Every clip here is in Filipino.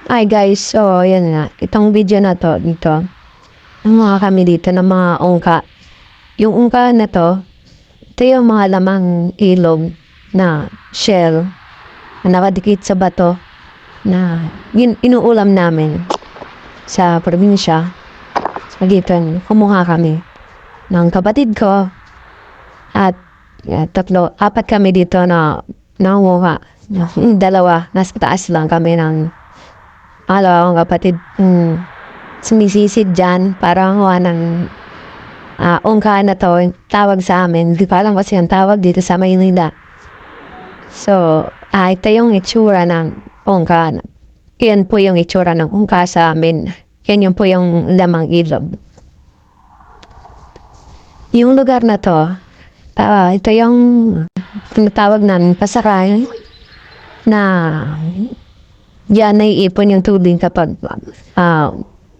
Hi guys, so yan nga, itong video na to dito, ang mga kami dito ng mga ungka. Yung ungka na to, ito yung mga lamang ilog na shell na nakadikit sa bato na inuulam namin sa probinsya. So dito, kumuha kami ng kapatid ko at apat kami dito na nanguha. Dalawa, nasa taas lang kami ng akong kapatid sumisisid dyan para kuha ng ungka na to, tawag sa amin. Hindi ko alam kasi ang tawag dito sa Maynila. So, ito yung itsura ng ungka. Yan po yung itsura ng ungka sa amin. Yan yung po yung lamang ilog. Yung lugar na to, ito yung tinatawag ng Pasakay na diyan naiipon yung tubig kapag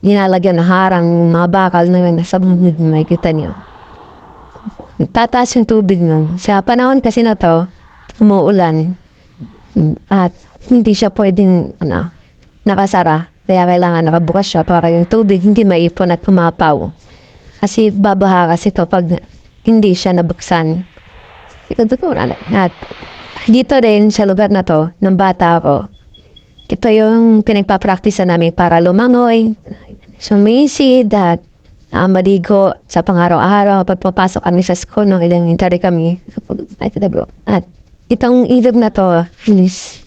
nilalagyan ng harang mga bakal na yun sa bundid, makikita niyo. Tataas yung tubig nun. Sa panahon kasi na to, umuulan at hindi siya pwedeng nakasara. Kaya kailangan nakabukas siya para yung tubig hindi maipon at pumapaw. Kasi babaha kasi to pag hindi siya nabuksan. At dito din sa lugar na to, ng bata ako, ito yung pinagpapraktisa namin para lumangoy, sumisid at maligo sa pang-araw-araw pagpapasok kami sa school nung elementary kami. At itong ilog na to,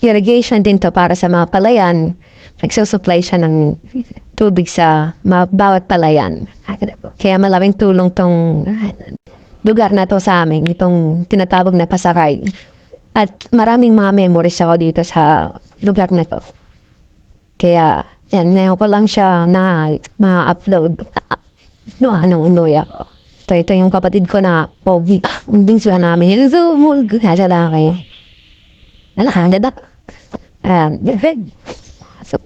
irrigation din to para sa mga palayan. Nagsusupply siya ng tubig sa bawat palayan. Kaya malaking tulong tong lugar na to sa amin, itong tinatawag na Pasakay. At maraming mga memories ako dito sa lugar na to. Kaya, yan, ngayon ko lang siya na ma-upload. Anong unoy ako. Ito yung kapatid ko na pogi. Hindi siya namin. So, nasa lang kayo. Nalakanda. So,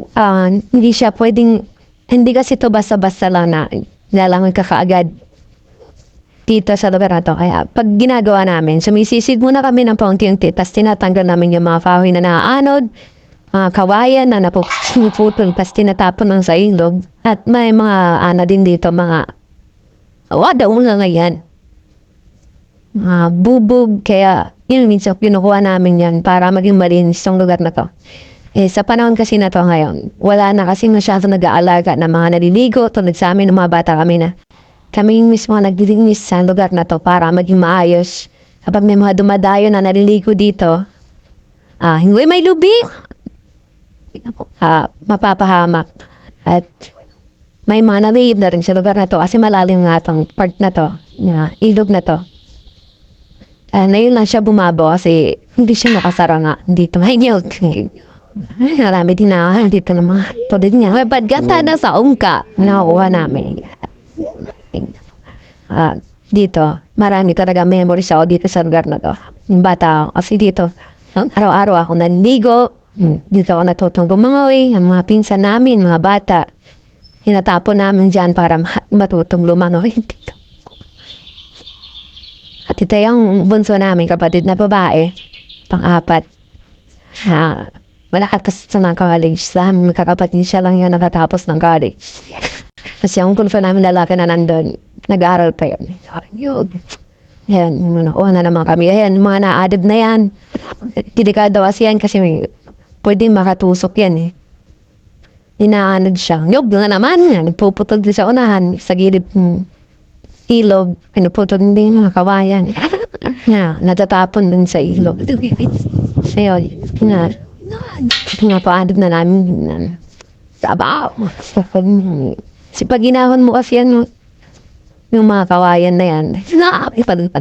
hindi siya pwedeng, hindi kasi ito basta-basta lang na lalangoy ka kaagad dito sa lugar na to. Kaya pag ginagawa namin, sumisisid muna kami ng paunti-unti, tapos tinatanggal namin yung mga kahoy na naaanod, mga kawayan na napuputol, tapos tinatapon ng sa ilog. At may mga din dito, mga daon nga yan. Mga bubog, kaya yun minsan kinukuha namin yan para maging malinis yung lugar na to. Sa panahon kasi na to ngayon, wala na kasi masyado nag-aalaga na mga naliligo, tulad sa amin, ng mga bata kami na kami mismo naglilinis sa lugar na to para maging maayos. Kapag may mga dumadayo na naliligo dito, hindi may lubig, mapapahamak. At may mga nalihib na rin sa lugar na to kasi malalim nga itong part na to, ilog na to. Ngayon lang siya bumabo kasi hindi siya nakasara nga dito. May niyog. Marami din na dito ng mga tulad niya. May badgata na sa ungka. Nakuha namin. Dito, marami talaga memories ako dito sa lugar na to. Yung bata ako. Kasi dito, araw-araw ako nanligo. Dito ako natutong lumangoy. Ang mga pinsan namin, mga bata, hinatapon namin dyan para matutong lumangoy dito. At ito yung bunso namin, kapatid na babae, pang-apat. Malakas sa mga college. Sa amin, kakapatid siya lang yun nakatapos ng college. Kasi yung kulso namin lalaki na nandun, nag-aaral pa yun. Ayan, na naman kami. Ayan, mga na-added na yan. Delikado kasi yan kasi pwedeng makatusok yan eh. Inaanod siya. Nyog na naman. Nagpuputol din sa unahan. Sa gilid ilog. Pinuputol din mga kawayan. Natatapon din sa ilog. Ayun, paadod na namin. Sabaw. Kasi pag ginahon mo kasi yan, yung mga kawayan na yan,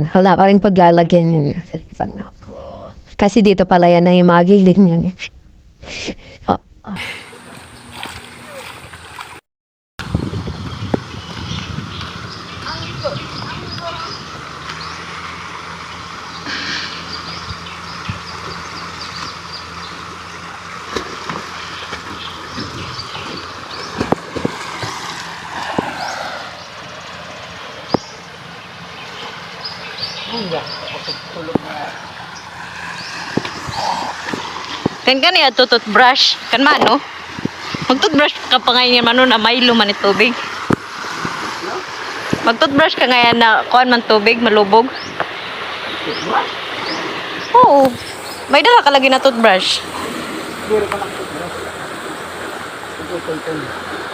wala pa rin paglalagyan yun. Kasi dito pala yan na yung mga gilid niya. Kan niya toothbrush kan mano Mag-toothbrush ka pa ngayon man nun, may luman ni tubig. Mag-toothbrush ka ngayon na kuan man tubig, malubog. Oo. May dala ka lagi na toothbrush.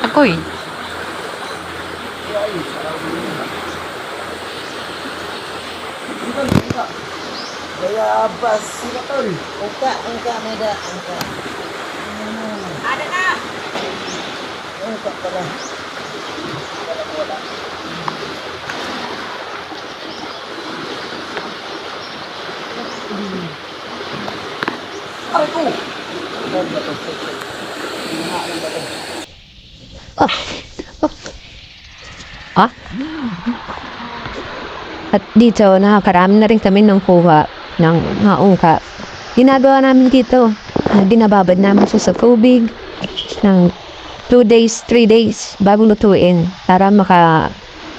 Ako'y. Kaya bas sila tol. Angka may da angka. Ada na. Angka pala. Ay ko. Oh. Oh. Ah? At dito, nakakarami na rin kami ng kuha ng mga ungka. Ginagawa namin dito, binababad namin siya sa tubig ng 2 days, 3 days bago lutuin para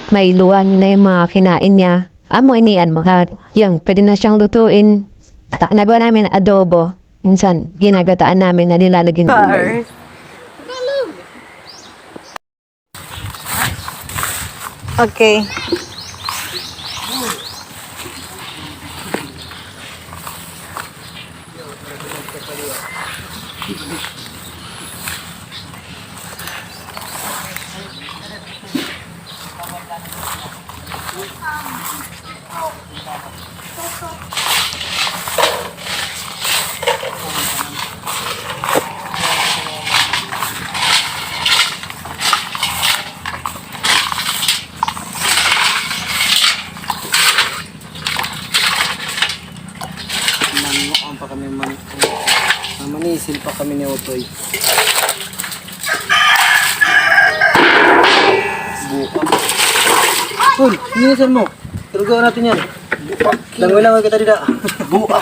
may luwan na yung mga kinain niya. Amo inian mo. Yung, pwede na siyang lutuin. Nagawa namin adobo. Minsan, ginagataan namin na nilalagyan ng gulay. Okay. Manuan pa kami manisil pa kami ni Otoy. Buka. Tol, inisan mo. Turugaw natin yan. Langoy-langoy kita dida. Buka.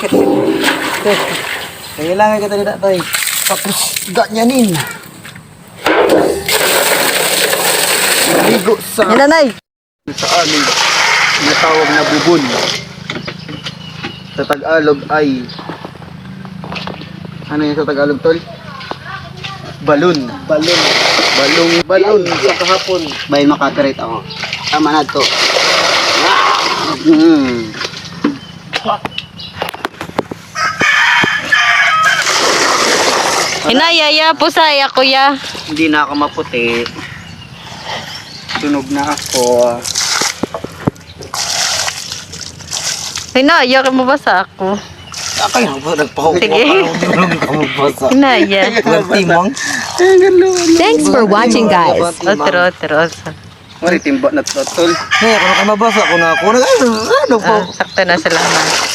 Langoy-langoy kita dida, Toy. Tapos, ganyanin. Maligo sa... Nanay. Sa amin, tinatawag na bubon. Sa Tagalog ay... Ano yun sa Tagalog, Tol? Balon. Balon. Balon. Sa kahapon. Bayan makakarate ako. Tama na to. Hinayaya po sa kuya. Hindi na ako maputi. Tunog na ako. Hinaya ka mo ba sa ako? Akay mo ba? Nagpahukwa Sige. ka mo ba sa... Hinaya. Timong? Thanks for watching, guys. Otro. Mari timba na to, Tol. Hey, ako na mabasa. Ako na. Ano po? Sakto na salamat.